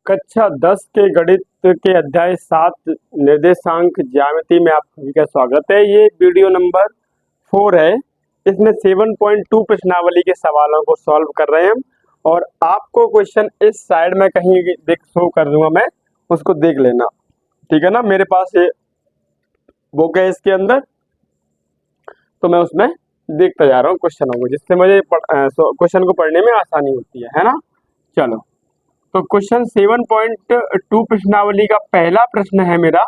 कक्षा 10 के गणित के अध्याय 7 निर्देशांक ज्यामिति में आप सभी का स्वागत है। ये वीडियो नंबर 4 है। इसमें 7.2 प्रश्नावली के सवालों को सॉल्व कर रहे हैं हम, और आपको क्वेश्चन इस साइड में कहीं देख शो कर दूंगा, मैं उसको देख लेना, ठीक है ना। मेरे पास ये बुक है, इसके अंदर तो मैं उसमें देखता जा रहा हूँ क्वेश्चनों को, जिससे मुझे क्वेश्चन को पढ़ने में आसानी होती है ना। चलो, तो क्वेश्चन 7.2 प्रश्नावली का पहला प्रश्न है मेरा,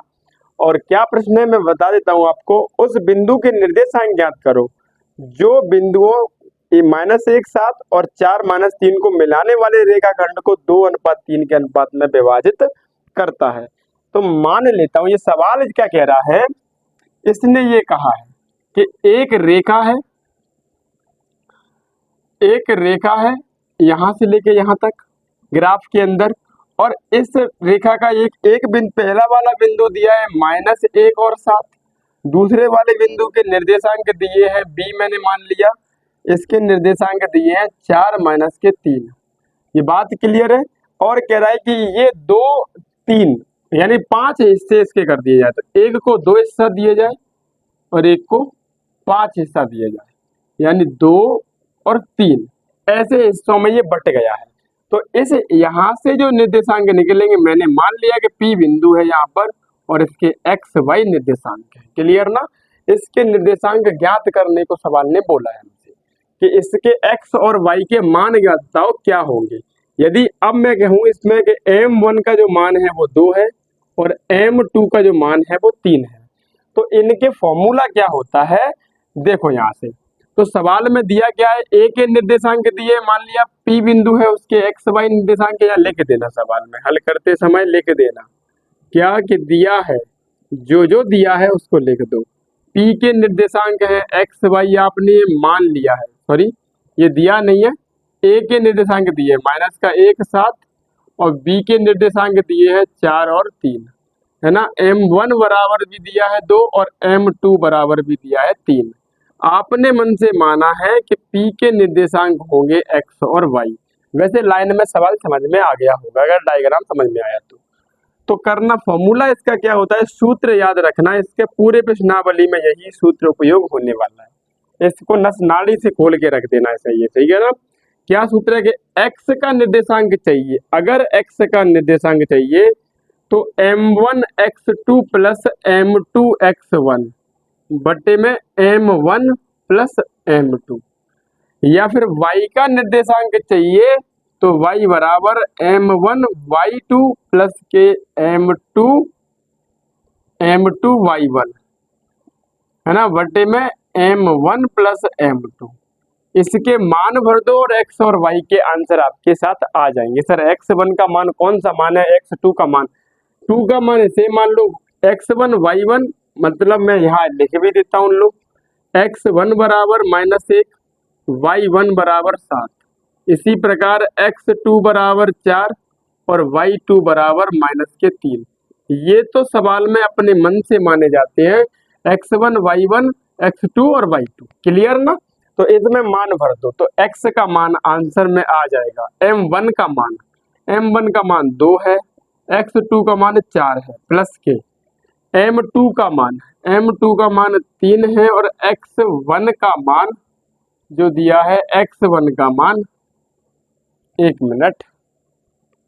और क्या प्रश्न है मैं बता देता हूं आपको। उस बिंदु के निर्देशांक ज्ञात करो जो बिंदुओं -1 7 और 4 -3 को मिलाने वाले रेखाखंड को 2:3 के अनुपात में विभाजित करता है। तो मान लेता हूं ये सवाल क्या कह रहा है। इसने ये कहा है कि एक रेखा है यहां से लेके यहां तक ग्राफ के अंदर, और इस रेखा का एक बिंदु, पहला वाला बिंदु दिया है -1 और 7, दूसरे वाले बिंदु के निर्देशांक दिए हैं b, मैंने मान लिया इसके निर्देशांक दिए हैं 4 -3। ये बात क्लियर है। और कह रहा है कि ये 2 3 यानी 5 हिस्से इसके कर दिए जाए, तो एक को 2 हिस्सा दिए जाए और एक को 5 हिस्सा दिया जाए, यानी 2 और 3 ऐसे हिस्सों में ये बट गया है। तो इस यहाँ से जो निर्देशांक निकलेंगे, मैंने मान लिया कि P बिंदु है यहाँ पर और इसके x y निर्देशांक है। क्लियर ना। इसके निर्देशांक ज्ञात करने को सवाल ने बोला है हमसे कि इसके x और y के मान ज्ञात बताओ क्या होंगे। यदि अब मैं कहूँ इसमें कि m1 का जो मान है वो 2 है और m2 का जो मान है वो 3 है, तो इनके फॉर्मूला क्या होता है देखो यहाँ से। तो सवाल में दिया क्या है, a के निर्देशांक दिए, मान लिया P बिंदु है, उसके x y निर्देशांक यहाँ लिख देना, सवाल में हल करते समय लिख देना क्या कि दिया है, जो दिया है उसको लिख दो। P के निर्देशांक है x y, आपने मान लिया है, सॉरी ये दिया नहीं है, a के निर्देशांक दिए -1 7 और b के निर्देशांक दिए हैं 4 और 3, है ना। m1 बराबर भी दिया है 2 और m2 बराबर भी दिया है 3। आपने मन से माना है कि P के निर्देशांक होंगे x और y। वैसे लाइन में सवाल समझ में आ गया होगा अगर डायग्राम समझ में आया तो करना। फॉर्मूला इसका क्या होता है, सूत्र याद रखना, इसके पूरे प्रश्नावली में यही सूत्र उपयोग होने वाला है। इसको नस नाड़ी से खोल के रख देना है, सही है ना। क्या सूत्र है कि x का निर्देशांक चाहिए, अगर x का निर्देशांक चाहिए तो m1 x2 plus m2 x1 बटे में m1 प्लस m2, या फिर y का निर्देशांक चाहिए तो y बराबर m1 y2 प्लस के m2 y1, है ना, बटे में m1 प्लस m2। इसके मान भर दो और x और y के आंसर आपके साथ आ जाएंगे। सर x1 का मान कौन सा मान है, x2 का मान, 2 का मान इसे मान लो x1 y1, मतलब मैं यहाँ लिख भी देता हूँ लोग, x1 बराबर -1 y1 बराबर 7, इसी प्रकार x2 बराबर 4 और y2 बराबर -3। ये तो सवाल में अपने मन से माने जाते हैं, x1 y1 x2 और y2। क्लियर ना। तो इसमें मान भर दो, तो x का मान आंसर में आ जाएगा, m1 का मान 2 है, x2 का मान 4 है, प्लस के m2 का मान 3 है, और x1 का मान जो दिया है, x1 का मान, एक मिनट,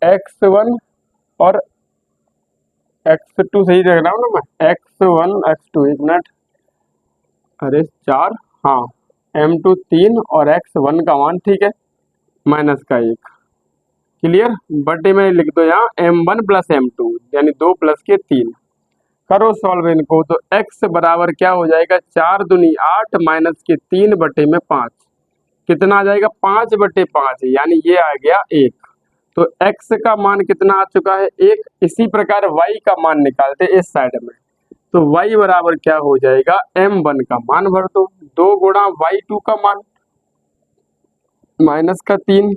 x1 और x2 सही देख रहा हूँ ना मैं, x1 x2, एक मिनट, अरे 4, हाँ, m2 3 और x1 का मान ठीक है -1। क्लियर, बटे में लिख दो यहाँ m1 प्लस m2 यानी 2 प्लस के 3। करो सॉल्व इनको, तो x बराबर क्या हो जाएगा, 4 दूनी 8 माइनस के 3 बटे में 5, कितना आ जाएगा 5 बटे 5, यानी ये आ गया 1। तो x का मान कितना आ चुका है 1। इसी प्रकार y का मान निकालते इस साइड में, तो y बराबर क्या हो जाएगा, m1 का मान भर दो, 2 गुणा y2 का मान -3,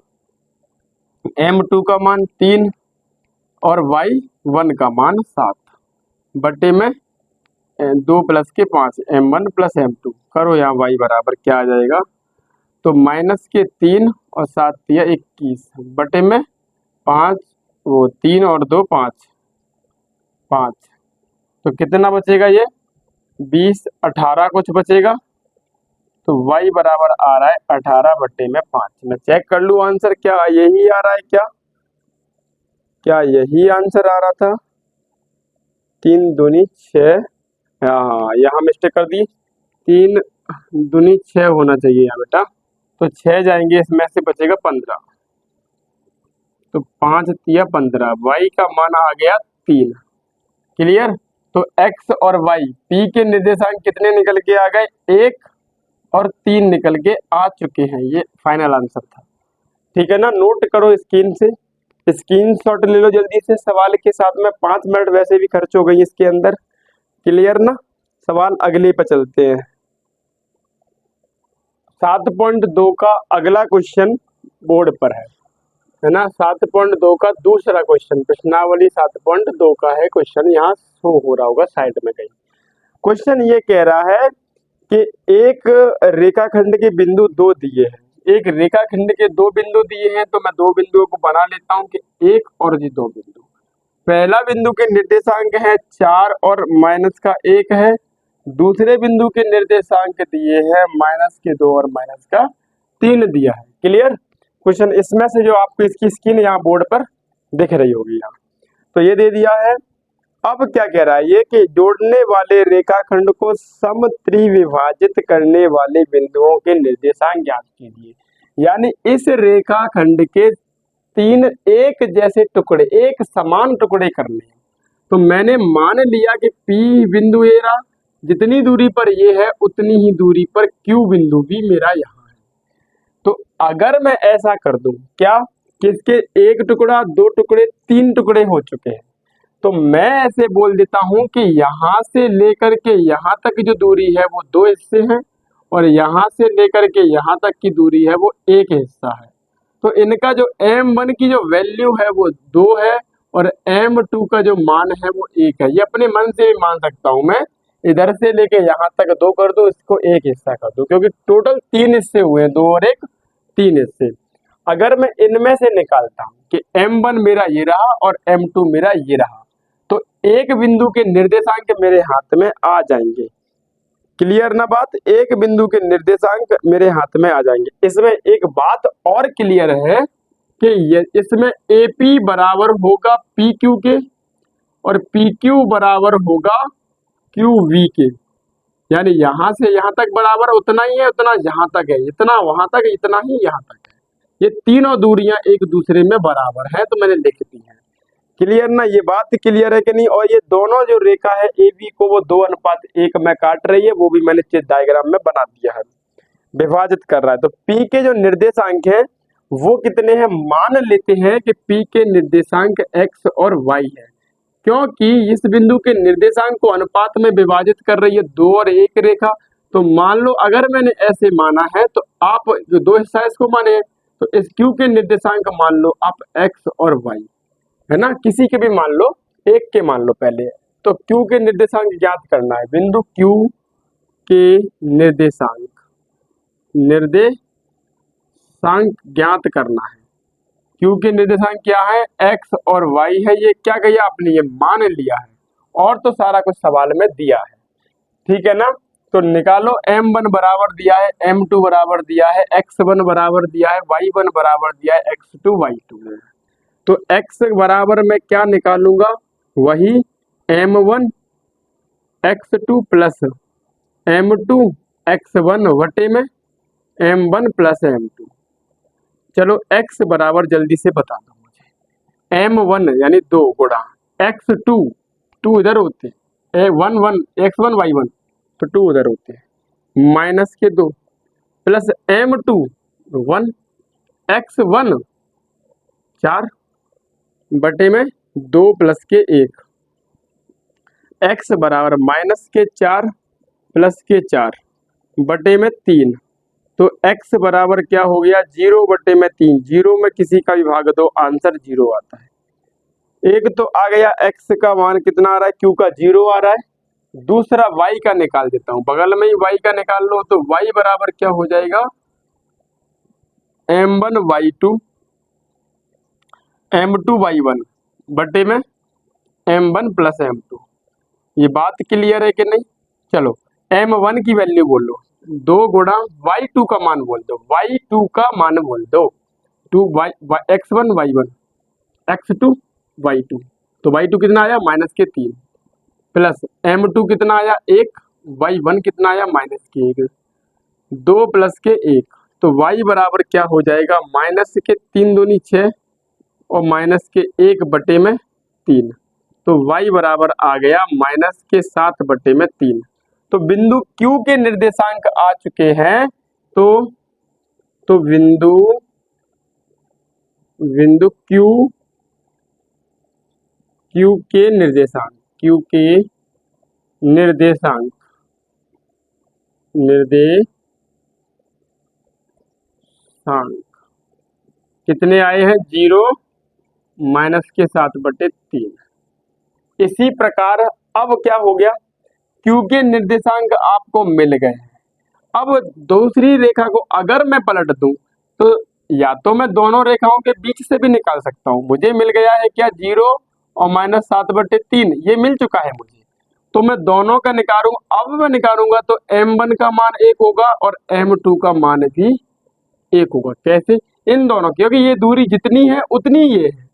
m2 का मान 3 और y1 का मान 7 बटे में 2 प्लस के 5, m1 प्लस m2। करो यहाँ y बराबर क्या आ जाएगा, तो -3 और 7 दिया 21 बटे में 5 वो 3 और 2 5, 5 तो कितना बचेगा ये 20, 18 कुछ बचेगा। तो y बराबर आ रहा है 18/5। मैं चेक कर लूँ आंसर क्या यही आ रहा है क्या, क्या यही आंसर आ रहा था? 3 दूनी 6, हाँ यहाँ मिस्टेक कर दी, 3 दूनी 6 होना चाहिए यहाँ बेटा। तो 6 जाएंगे, इसमें से बचेगा 15, तो 5 तिया 15, y का मान आ गया 3। क्लियर? तो x और y p के निर्देशांक कितने निकल के आ गए, 1 और 3 निकल के आ चुके हैं। ये फाइनल आंसर था। ठीक है ना, नोट करो स्क्रीन से, स्क्रीनशॉट ले लो जल्दी से सवाल के साथ में। 5 मिनट वैसे भी खर्च हो गई इसके अंदर। क्लियर ना? सवाल अगले पर चलते हैं। 7.2 का अगला क्वेश्चन बोर्ड पर है ना। 7.2 का दूसरा क्वेश्चन, प्रश्नावली 7.2 का है क्वेश्चन, यहाँ शो हो रहा होगा साइड में कहीं। क्वेश्चन ये कह रहा है कि एक रेखाखंड के बिंदु 2 दिए हैं, एक रेखाखंड के 2 बिंदु दिए हैं। तो मैं 2 बिंदुओं को बना लेता हूं कि 1 और जी 2 बिंदु। पहला बिंदु के निर्देशांक है 4 और -1 है, दूसरे बिंदु के निर्देशांक दिए हैं -2 और -3 दिया है। क्लियर? क्वेश्चन इसमें से जो आपको इसकी स्क्रीन यहाँ बोर्ड पर दिख रही होगी यहाँ, तो ये दे दिया है। अब क्या कह रहा है ये कि जोड़ने वाले रेखाखंड को समत्रिविभाजित करने वाले बिंदुओं के निर्देशांक ज्ञात कीजिए। यानी इस रेखाखंड के 3 एक जैसे टुकड़े, एक समान टुकड़े करने हैं। तो मैंने मान लिया कि P बिंदु ए रहा, जितनी दूरी पर ये है उतनी ही दूरी पर Q बिंदु भी मेरा यहाँ है। तो अगर मैं ऐसा कर दूं क्या कि इसके 1 टुकड़ा, 2 टुकड़े, 3 टुकड़े हो चुके हैं, तो मैं ऐसे बोल देता हूं कि यहां से लेकर के यहां तक जो दूरी है वो 2 हिस्से हैं, और यहां से लेकर के यहां तक की दूरी है वो 1 हिस्सा है। तो इनका जो m1 की जो वैल्यू है वो 2 है, और m2 का जो मान है वो 1 है। ये अपने मन से भी मान सकता हूं मैं, इधर से लेके यहाँ तक 2 कर दो, इसको 1 हिस्सा कर दो, क्योंकि टोटल 3 हिस्से हुए हैं, 2 और 1 3 हिस्से। अगर मैं इनमें से निकालता हूं कि m1 मेरा ये रहा और m2 मेरा ये रहा, तो एक बिंदु के निर्देशांक मेरे हाथ में आ जाएंगे। क्लियर ना बात? एक बिंदु के निर्देशांक मेरे हाथ में आ जाएंगे। इसमें एक बात और क्लियर है कि इसमें AP बराबर होगा PQ के, और PQ बराबर होगा QV के। यानी यहां से यहां तक बराबर उतना ही है, उतना यहां तक है, इतना वहां तक, इतना ही यहां तक है। ये तीनों दूरियां एक दूसरे में बराबर है, तो मैंने लिख दी है। क्लियर ना? ये बात क्लियर है कि नहीं? और ये दोनों जो रेखा है AB को वो 2:1 में काट रही है, वो भी मैंने चित्र डायग्राम में बना दिया है, विभाजित कर रहा है। तो P के जो निर्देशांक है वो कितने हैं? मान लेते हैं कि P के निर्देशांक X और Y है, क्योंकि इस बिंदु के निर्देशांक को अनुपात में विभाजित कर रही है 2 और 1 रेखा। तो मान लो अगर मैंने ऐसे माना है, तो आप जो 2 हिस्सा इसको माने, तो इस Q के निर्देशांक मान लो आप X और Y, है ना, किसी के भी मान लो, एक के मान लो पहले। तो Q के निर्देशांक ज्ञात करना है, बिंदु Q के निर्देशांक ज्ञात करना है। Q के निर्देशांक क्या है? X और Y है। ये क्या कहिए आपने? ये मान लिया है, और तो सारा कुछ सवाल में दिया है। ठीक है ना? तो निकालो, M1 बराबर दिया है, M2 बराबर दिया है, X1 बराबर दिया है, Y1 बराबर दिया है, X2 Y2। तो x बराबर मैं क्या निकालूंगा? वही m1 x2 plus m2 x1 वटे में m1 प्लस m2। चलो x बराबर जल्दी से बता दो मुझे। m1 यानी 2 गुणा x2, 2 इधर होते हैं, 1 x1 y1, तो 2 उधर होते हैं, माइनस के 2 प्लस m2 1 x1 4 बटे में 2 प्लस के 1, x बराबर माइनस के 4 प्लस के 4 बटे में 3। तो x बराबर क्या हो गया? 0 बटे में 3। 0 में किसी का भी भाग दो, आंसर 0 आता है। एक तो आ गया x का मान कितना आ रहा है? Q का 0 आ रहा है। दूसरा y का निकाल देता हूं, बगल में ही y का निकाल लो। तो y बराबर क्या हो जाएगा? m1 y2 m2 y1, बटे में m1 प्लस m2। ये बात क्लियर है कि नहीं? चलो m1 की वैल्यू बोलो, 2 गुणा y2 का मान बोल दो, y2 का मान बोल दो, x1 y1 x2 y2, तो y2 कितना आया -3 प्लस m2 कितना आया 1, y1 कितना आया -1, 2 प्लस के 1, तो y बराबर क्या हो जाएगा -3 दूनी 6 और -1 बटे में 3, तो y बराबर आ गया -7 बटे में 3। तो बिंदु Q के निर्देशांक आ चुके हैं। तो बिंदु Q के निर्देशांक कितने आए हैं? 0 -7 बटे 3। इसी प्रकार अब क्या हो गया, Q के निर्देशांक आपको मिल गए हैं। अब दूसरी रेखा को अगर मैं पलट दूं तो या तो मैं दोनों रेखाओं के बीच से भी निकाल सकता हूं। मुझे मिल गया है क्या 0 और -7 बटे 3, ये मिल चुका है मुझे, तो मैं दोनों का निकालूंगा। अब मैं निकालूंगा तो m1 का मान 1 होगा और m2 का मान भी 1 होगा। कैसे? इन दोनों, क्योंकि ये दूरी जितनी है उतनी ये है,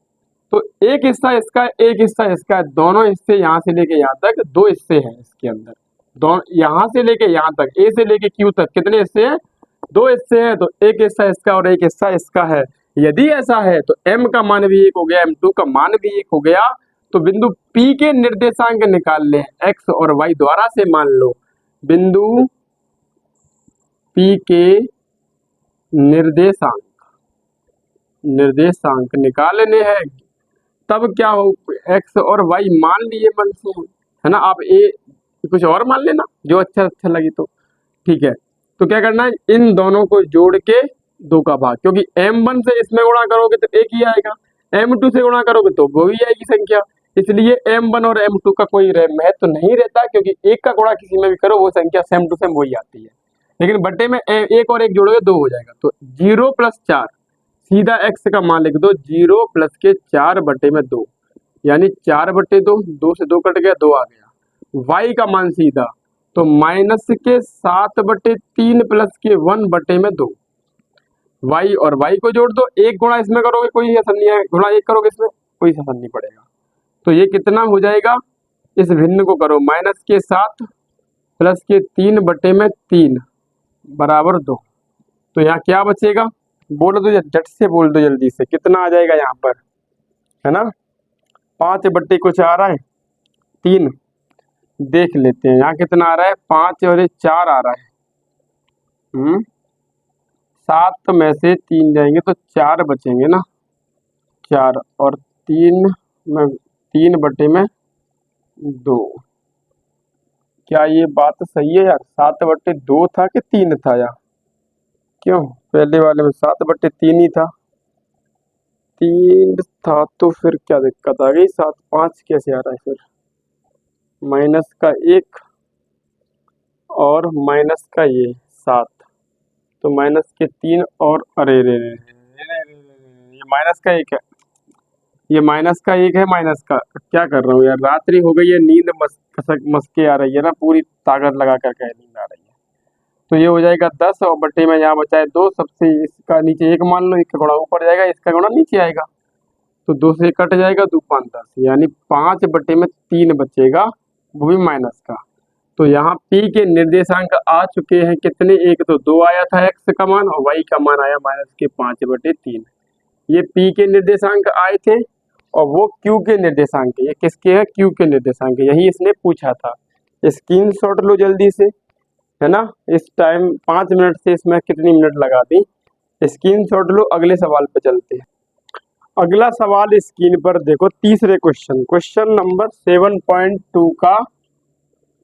तो एक हिस्सा इसका है, एक हिस्सा इसका है, दोनों हिस्से यहाँ से लेके यहाँ तक 2 हिस्से हैं इसके अंदर। दोनों यहाँ से लेके यहाँ तक, ए से लेके क्यू तक कितने हिस्से हैं? 2 हिस्से हैं, तो एक हिस्सा इसका और एक हिस्सा इसका है। यदि ऐसा है तो m का मान भी 1 हो गया, m2 का मान भी 1 हो गया। तो बिंदु P के निर्देशांक निकाल ले, x और y द्वारा से मान लो। बिंदु P के निर्देशांक निकालने हैं, तब क्या हो, x और y मान लिए मन से, है ना। आप a कुछ और मान लेना जो अच्छा लगे, तो ठीक है। तो क्या करना है, इन दोनों को जोड़ के 2 का भाग, क्योंकि m1 से इसमें गुणा करोगे तो 1 ही आएगा, m2 से गुणा करोगे तो 2 ही आएगी संख्या, इसलिए m1 और m2 का कोई महत्व नहीं रहता, क्योंकि एक का गुणा किसी में भी करो वो संख्या सेम टू सेम वही आती है। लेकिन बट्टे में 1 और 1 जोड़ोगे 2 हो जाएगा, तो 0 + 4, सीधा x का मान लिख दो, 0 + के 4 बटे में 2, यानी 4 बटे 2, 2 से 2 कट गया, 2 आ गया। y का मान सीधा तो -7 बटे 3 प्लस के 1 बटे में 2, y और y को जोड़ दो, 1 गुणा इसमें करोगे कोई असर नहीं है, गुणा 1 करोगे इसमें कोई असर नहीं पड़ेगा। तो ये कितना हो जाएगा, इस भिन्न को करो, -7 प्लस के 3 बटे में 3 बराबर 2। तो यहाँ क्या बचेगा, बोल दो, झट से बोल दो जल्दी से, कितना आ जाएगा यहाँ पर, है ना। 5 बटे कुछ आ रहा है 3, देख लेते हैं यहाँ कितना आ रहा है, 5 और 4 आ रहा है। 7 में से 3 जाएंगे तो 4 बचेंगे ना, 4 और 3 बटे में 2। क्या ये बात सही है यार? 7 बटे 2 था कि 3 था यार? क्यों, पहले वाले में 7 बटे 3 ही था, 3 था तो फिर क्या दिक्कत आ गई, 7 5 कैसे आ रहा है फिर, माइनस का 1 और माइनस का ये 7, तो माइनस के 3 और अरे रे ये माइनस का 1 है, ये माइनस का 1 है, माइनस का क्या कर रहा हूँ यार, रात्रि हो गई है, नींद मस्के आ रही है ना, पूरी ताकत लगा करके नींद आ रही है। तो ये हो जाएगा 10 और बटे में यहाँ बचा है 2, सबसे इसका नीचे 1 मान लो, इसका गुणा ऊपर जाएगा, इसका गुणा नीचे आएगा, तो 2 से कट जाएगा, 2 5 10, यानी 5 बटे में 3 बचेगा, वो भी माइनस का। तो यहाँ P के निर्देशांक आ चुके हैं कितने, एक तो 2 आया था x का मान और y का मान आया -5 बटे 3। ये P के निर्देशांक आए थे और वो Q के निर्देशांक, ये किसके हैं, Q के निर्देशांक, यही इसने पूछा था। स्क्रीनशॉट लो जल्दी से, है ना। इस टाइम 5 मिनट से इसमें कितनी मिनट लगा दी, स्क्रीनशॉट लो, अगले सवाल पर चलते हैं। अगला सवाल स्क्रीन पर देखो, तीसरे क्वेश्चन नंबर 7.2 का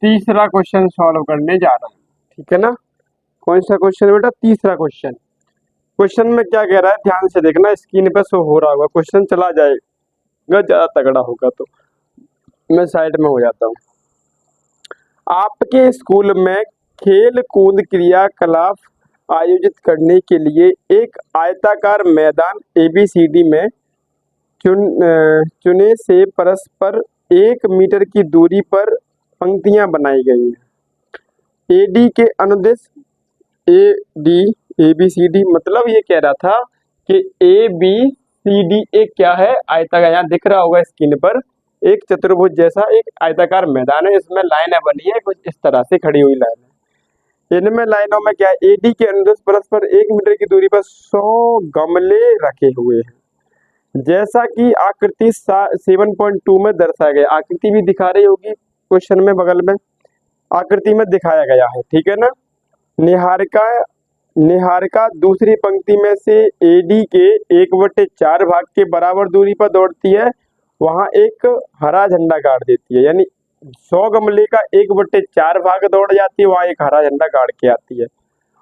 तीसरा क्वेश्चन सॉल्व करने जा रहा हूँ, ठीक है ना। कौन सा क्वेश्चन बेटा, तीसरा क्वेश्चन में क्या कह रहा है, ध्यान से देखना, स्क्रीन पर शो हो रहा होगा, क्वेश्चन चला जाएगा, ज्यादा तगड़ा होगा तो मैं साइड में हो जाता हूँ। आपके स्कूल में खेल कूद क्रियाकलाप आयोजित करने के लिए एक आयताकार मैदान ABCD में चुने से परस्पर 1 मीटर की दूरी पर पंक्तियां बनाई गई हैं। एडी के अनुदेश A D A B C D, मतलब ये कह रहा था कि ए बी सी डी एक क्या है, आयताकार, यहाँ दिख रहा होगा स्क्रीन पर, एक चतुर्भुज जैसा एक आयताकार मैदान है, इसमें लाइनें बनी है कुछ इस तरह से खड़ी हुई लाइन है। इनमें लाइनों में क्या है, एडी के अनुदेश परस्पर 1 मीटर की दूरी पर 100 गमले रखे हुए हैं, जैसा कि आकृति 7.2 में दर्शाया गया। आकृति भी दिखा रही होगी क्वेश्चन में, बगल में आकृति में दिखाया गया है, ठीक है ना। निहारिका दूसरी पंक्ति में से एडी के 1/4 भाग के बराबर दूरी पर दौड़ती है, वहां एक हरा झंडा गाड़ देती है, यानी 100 गमले का 1/4 भाग दौड़ जाती है, वहां एक हरा झंडा गाड़ के आती है।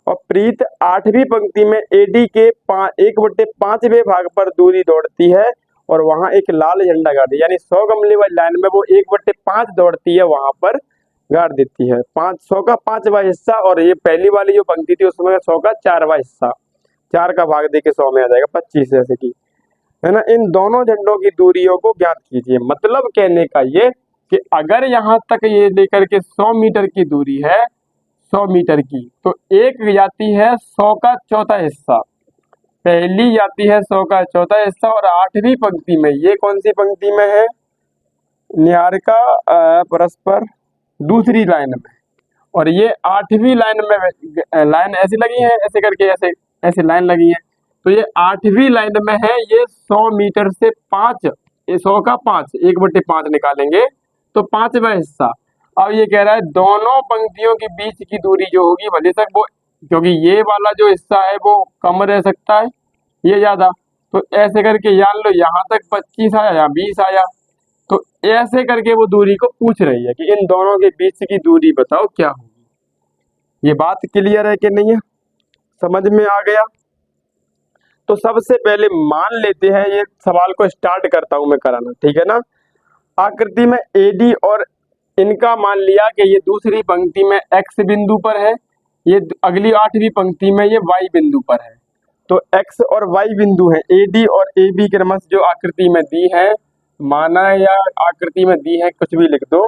और प्रीत 8वीं पंक्ति में एडी के 1/5वें भाग पर दूरी दौड़ती है और वहां एक लाल झंडा गाड़ती है, यानी 100 गमले वाली लाइन में वो 1/5 दौड़ती है, वहां पर गाड़ देती है 100 का 5वां हिस्सा। और ये पहली वाली जो पंक्ति थी उसमें 100 का 4वां हिस्सा, 4 का भाग देके 100 में आ जाएगा 25, जैसे कि है ना। इन दोनों झंडों की दूरियों को ज्ञात कीजिए। मतलब कहने का ये कि अगर यहाँ तक ये लेकर के 100 मीटर की दूरी है, 100 मीटर की, तो एक जाती है 100 का चौथा हिस्सा, पहली जाती है 100 का चौथा हिस्सा, और 8वीं पंक्ति में, ये कौन सी पंक्ति में है, निहारिका परस्पर दूसरी लाइन में, और ये 8वीं लाइन में, लाइन ऐसी लगी है, ऐसे करके ऐसे ऐसे लाइन लगी है, तो ये 8वीं लाइन में है। ये 100 मीटर से 5, 100 का 5, 1/5 निकालेंगे तो 5वां हिस्सा। अब ये कह रहा है दोनों पंक्तियों के बीच की दूरी जो होगी, भले तक वो, क्योंकि ये वाला जो हिस्सा है वो कम रह सकता है, ये ज्यादा, तो ऐसे करके जान लो यहाँ तक 25 आया, यहाँ 20 आया, तो ऐसे करके वो दूरी को पूछ रही है कि इन दोनों के बीच की दूरी बताओ क्या होगी। ये बात क्लियर है कि नहीं है, समझ में आ गया। तो सबसे पहले मान लेते हैं, ये सवाल को स्टार्ट करता हूं मैं कराना, ठीक है ना। आकृति में एडी और इनका मान लिया कि ये दूसरी पंक्ति में एक्स बिंदु पर है, ये अगली 8वीं पंक्ति में ये वाई बिंदु पर है, तो एक्स और वाई बिंदु है। एडी और ए बी क्रमश जो आकृति में दी है, माना या आकृति में दी है, कुछ भी लिख दो।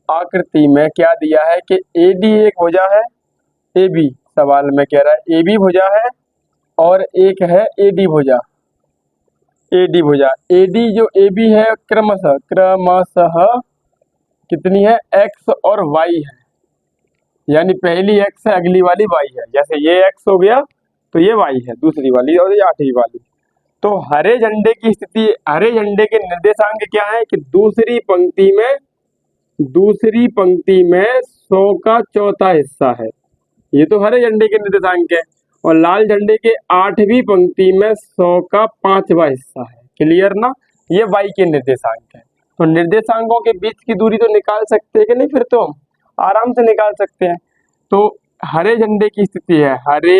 आकृति में क्या दिया है कि एडी एक भुजा है, ए बी सवाल में कह रहा है ए बी भुजा है, और एक है एडी भुजा, एडी भुजा। एडी जो ए बी है क्रमशः कितनी है, एक्स और वाई है, यानी पहली एक्स है, अगली वाली वाई है, जैसे ये एक्स हो गया तो ये वाई है दूसरी वाली, और ये 8वीं वाली। तो हरे झंडे की स्थिति, हरे झंडे के निर्देशांक क्या है कि दूसरी पंक्ति में 100 का चौथा हिस्सा है, ये तो हरे झंडे के निर्देशांक है, और लाल झंडे के 8वीं पंक्ति में 100 का 5वां हिस्सा है। क्लियर ना, ये वाई के निर्देशांक है। तो निर्देशांकों के बीच की दूरी तो निकाल सकते हैं कि नहीं, फिर तो हम आराम से निकाल सकते हैं। तो हरे झंडे की स्थिति है, हरे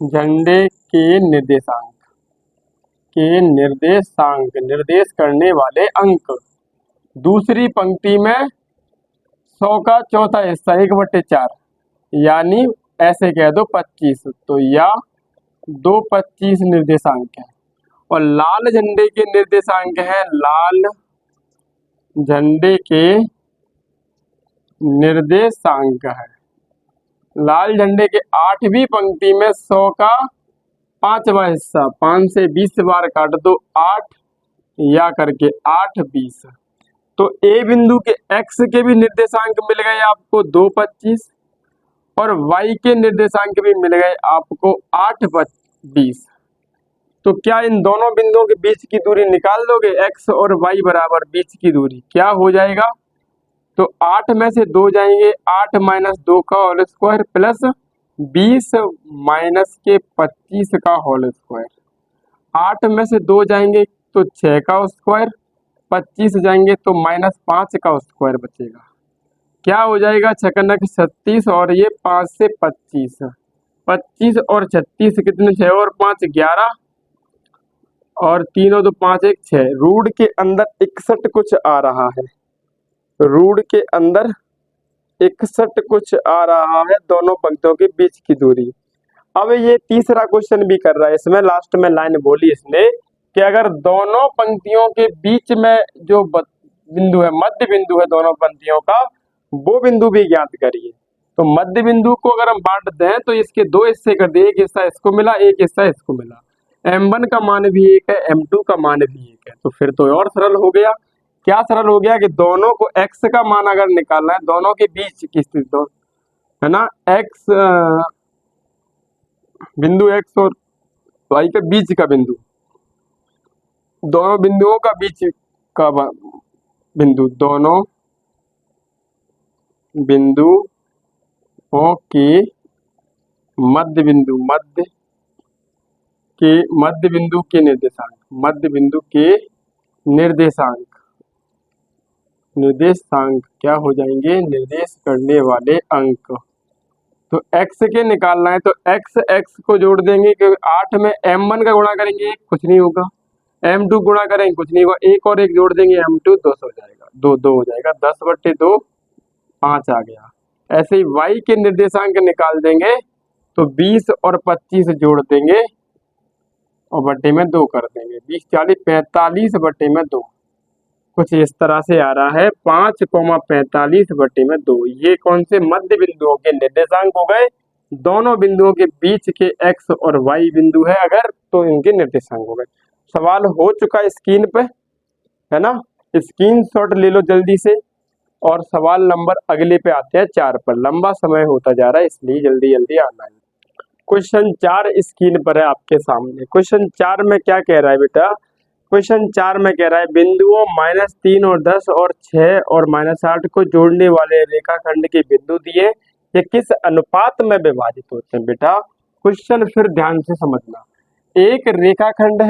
झंडे के निर्देशांक, निर्देश करने वाले अंक, दूसरी पंक्ति में 100 का चौथा हिस्सा 1/4, यानी ऐसे कह दो 25, तो या 225 निर्देशांक है। और लाल झंडे के निर्देशांक है, लाल झंडे के निर्देशांक है, लाल झंडे के 8वीं पंक्ति में 100 का 5वां हिस्सा, 5 से 20 बार काट दो 8, या करके 8 20। तो ए बिंदु के एक्स के भी निर्देशांक मिल गए आपको 225, और वाई के निर्देशांक भी मिल गए आपको 8 20। तो क्या इन दोनों बिंदुओं के बीच की दूरी निकाल दोगे, एक्स और वाई बराबर बीच की दूरी क्या हो जाएगा, तो 8 में से 2 जाएंगे, 8 - 2 का होल स्क्वायर प्लस 20 माइनस के 25 का होल स्क्वायर। 8 में से 2 जाएंगे तो 6 का स्क्वायर, 25 जाएंगे तो -5 का स्क्वायर बचेगा। क्या हो जाएगा, 6 × 36, और ये 5 से 25, 25 और 36 कितने, 6 और 5 11, और 3 और 2 5 1 6। रूट के अंदर 61 कुछ आ रहा है, रूट के अंदर 61 कुछ आ रहा है दोनों पंक्तियों के बीच की दूरी। अब ये तीसरा क्वेश्चन भी कर रहा है, इसमें लास्ट में लाइन बोली इसने कि अगर दोनों पंक्तियों के बीच में जो बिंदु है, मध्य बिंदु है दोनों पंक्तियों का, वो बिंदु भी ज्ञात करिए। तो मध्य बिंदु को अगर हम बांट दें तो इसके दो हिस्से कर दिए, एक हिस्सा इसको मिला, एक हिस्सा इसको मिला। m1 का मान भी एक है, m2 का मान भी एक है, तो फिर तो और सरल हो गया। क्या सरल हो गया कि दोनों को x का मान अगर निकालना है, दोनों के बीच की स्थिति है ना, x बिंदु x और y के बीच का बिंदु, दोनों बिंदुओं का बीच का बिंदु, दोनों बिंदुओं के मध्य बिंदु, मध्य बिंदु के निर्देशांक, मध्य बिंदु के निर्देशांक क्या हो जाएंगे, निर्देश करने वाले अंक। तो x के निकालना है तो x को जोड़ देंगे, क्योंकि 8 में m1 का गुणा करेंगे कुछ नहीं होगा, m2 गुणा करेंगे कुछ नहीं होगा, एक और एक जोड़ देंगे m2 2 हो जाएगा, 2 हो जाएगा, 10/2 5 आ गया। ऐसे ही y के निर्देशांक निकाल देंगे तो 20 और 25 जोड़ देंगे और बट्टे में 2 कर देंगे, 20 40 45/2, कुछ इस तरह से आ रहा है 5,45/2। ये कौन से मध्य बिंदुओं के निर्देशांक हो गए, दोनों बिंदुओं के बीच के x और y बिंदु है अगर, तो इनके निर्देशांक हो गए। सवाल हो चुका स्क्रीन पे, है ना, स्क्रीनशॉट ले लो जल्दी से। और सवाल नंबर अगले पे आते हैं 4 पर, लंबा समय होता जा रहा है इसलिए जल्दी जल्दी आना है। क्वेश्चन 4 स्क्रीन पर है आपके सामने। क्वेश्चन 4 में क्या कह रहा है बेटा, क्वेश्चन 4 में कह रहा है बिंदुओं -3 और 10 और 6 और -8 को जोड़ने वाले रेखाखंड के बिंदु दिए, ये किस अनुपात में विभाजित होते हैं। बेटा क्वेश्चन फिर ध्यान से समझना, एक रेखाखंड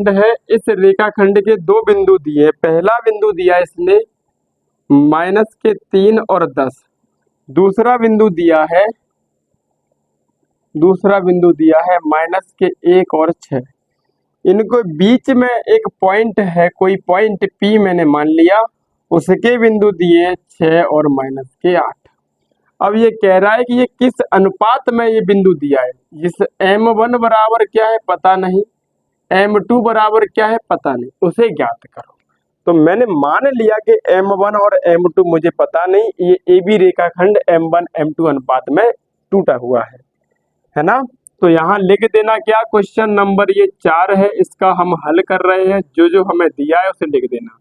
है, इस रेखाखंड के दो बिंदु दिए, पहला बिंदु दिया इसने -3 और 10, दूसरा बिंदु दिया है -1 और 6। इनको बीच में एक पॉइंट है, कोई पॉइंट P मैंने मान लिया, उसके बिंदु दिए 6 और -8। अब ये कह रहा है कि ये किस अनुपात में ये बिंदु दिया है, जिस m1 बराबर क्या है पता नहीं, m2 बराबर क्या है पता नहीं, उसे ज्ञात करो। तो मैंने मान लिया कि m1 और m2 मुझे पता नहीं, ये AB रेखाखंड m1 m2 अनुपात में टूटा हुआ है ना। तो यहाँ लिख देना क्या, क्वेश्चन नंबर ये 4 है, इसका हम हल कर रहे हैं, जो हमें दिया है उसे लिख देना।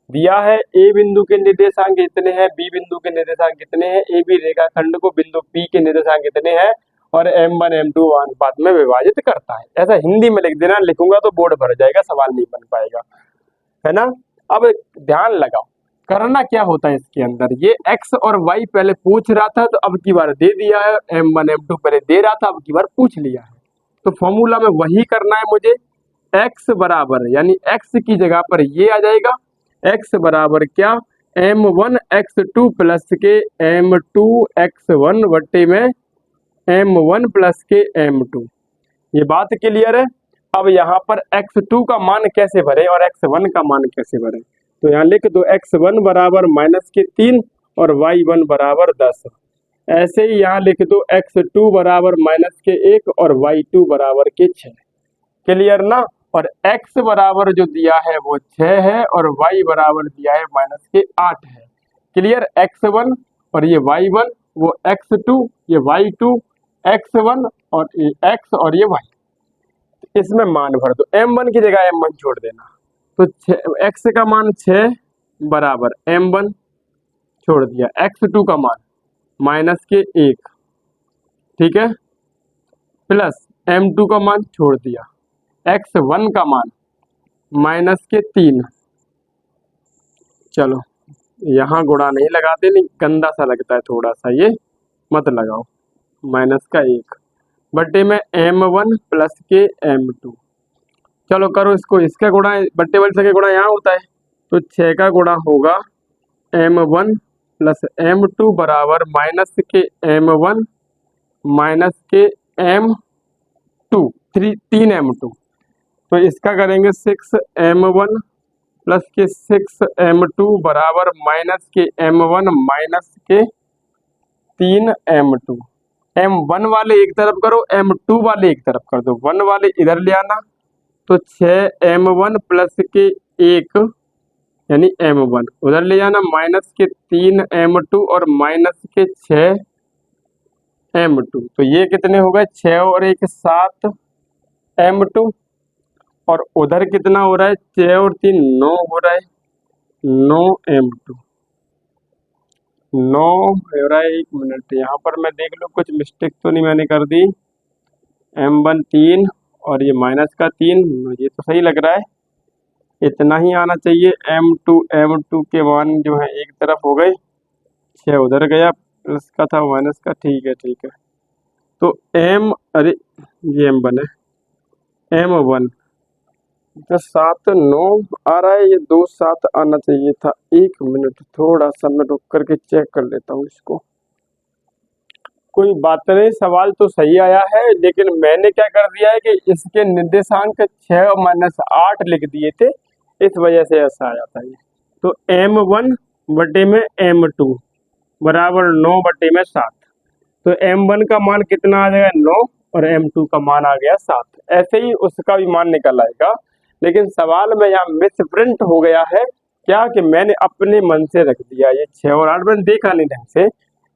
दिया है A बिंदु के निर्देशांक इतने हैं, B बिंदु के निर्देशांक कितने हैं, AB रेखाखंड को बिंदु P के निर्देशांक कितने हैं और m1 m2 अनुपात में विभाजित करता है। ऐसा हिंदी में लिख देना, लिखूंगा तो बोर्ड भर जाएगा, सवाल नहीं बन पाएगा, है ना। अब ध्यान लगाओ, करना क्या होता है इसके अंदर, ये x और y पहले पूछ रहा था तो अब की बार दे दिया है, m1 m2 पहले दे रहा था, अब की बार पूछ लिया है, तो फॉर्मूला में वही करना है मुझे। x बराबर यानी x की जगह पर ये आ जाएगा, x बराबर क्या, m1 x2 प्लस के m2 x1 बट्टे में m1 प्लस के m2। ये बात क्लियर है। अब यहाँ पर x2 का मान कैसे भरे और x1 का मान कैसे भरे, तो यहाँ लिख दो x1 बराबर -3 और y1 बराबर 10। ऐसे ही यहाँ लिख दो x2 बराबर -1 और y2 बराबर के 6। क्लियर ना। और x बराबर जो दिया है वो 6 है और y बराबर दिया है -8 है। क्लियर, x1 और ये y1, वो x2 ये y2, x1 और ये x और ये y, इसमें मान भर दो, m1 की जगह m1 छोड़ देना, तो x का मान 6 बराबर m1 छोड़ दिया, x2 का मान -1, ठीक है, प्लस m2 का मान छोड़ दिया, x1 का मान -3। चलो यहाँ गुणा नहीं लगाते, नहीं गंदा सा लगता है थोड़ा सा, ये मत लगाओ, -1 बट्टे में m1 प्लस के m2। चलो करो इसको, इसका गुणा बट्टे वाले से गुणा यहाँ होता है, तो 6 का गुणा होगा m1 प्लस m2 बराबर -m1 के m2 3 m2, तो इसका करेंगे 6m1 प्लस के 6m2 बराबर -m1 के 3m2। M1 वाले एक तरफ करो, M2 वाले एक तरफ कर दो। 1 वाले इधर ले आना, तो 6M1 प्लस के 1 यानी M1 उधर ले जाना, माइनस के 3M2 और माइनस के 6M2। तो ये कितने हो गए, 6 और 1 7M2, और उधर कितना हो रहा है, 6 और 3 9 हो रहा है, 9M2। 9 हो रहा है। 1 मिनट यहाँ पर मैं देख लूँ कुछ मिस्टेक तो नहीं मैंने कर दी। M1 3 और ये माइनस का 3, ये तो सही लग रहा है, इतना ही आना चाहिए। M2 के मान जो है एक तरफ हो गए, 6 उधर गया, प्लस का था माइनस का, ठीक है ठीक है। तो अरे ये M1 है, M1 तो 7 9 आ रहा है, ये 2 7 आना चाहिए था। 1 मिनट थोड़ा सा मैं रुक करके चेक कर लेता हूँ इसको। कोई बात नहीं, सवाल तो सही आया है, लेकिन मैंने क्या कर दिया है कि इसके निर्देशांक 6 और माइनस 8 लिख दिए थे, इस वजह से ऐसा आया था ये। तो M1 बटे में M2 बराबर 9 बटे में 7। तो M1 का मान कितना आ जाएगा, 9, और M2 का मान आ गया 7। ऐसे ही उसका भी मान निकल आएगा, लेकिन सवाल में यहाँ मिस प्रिंट हो गया है क्या, कि मैंने अपने मन से रख दिया ये 6 और 8, मैंने देखा नहीं ढंग से।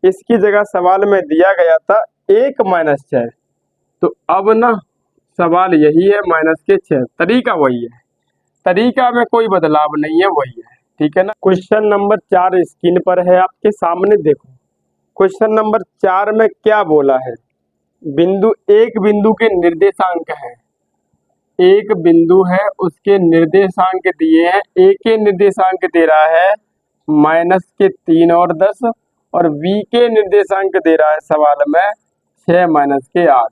इसकी जगह सवाल में दिया गया था 1 माइनस 6, तो अब ना सवाल यही है माइनस के 6, तरीका वही है, तरीका में कोई बदलाव नहीं है, वही है, ठीक है ना। क्वेश्चन नंबर 4 स्क्रीन पर है आपके सामने, देखो क्वेश्चन नंबर 4 में क्या बोला है। एक बिंदु के निर्देशांक है, एक बिंदु है उसके निर्देशांक दिए हैं, ए के निर्देशांक दे रहा है माइनस के 3 और 10, और बी के निर्देशांक दे रहा है सवाल में 6 माइनस के 8।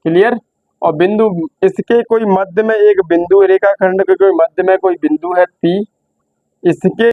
क्लियर। और बिंदु इसके कोई मध्य में एक बिंदु, रेखाखंड के कोई मध्य में कोई बिंदु है P, इसके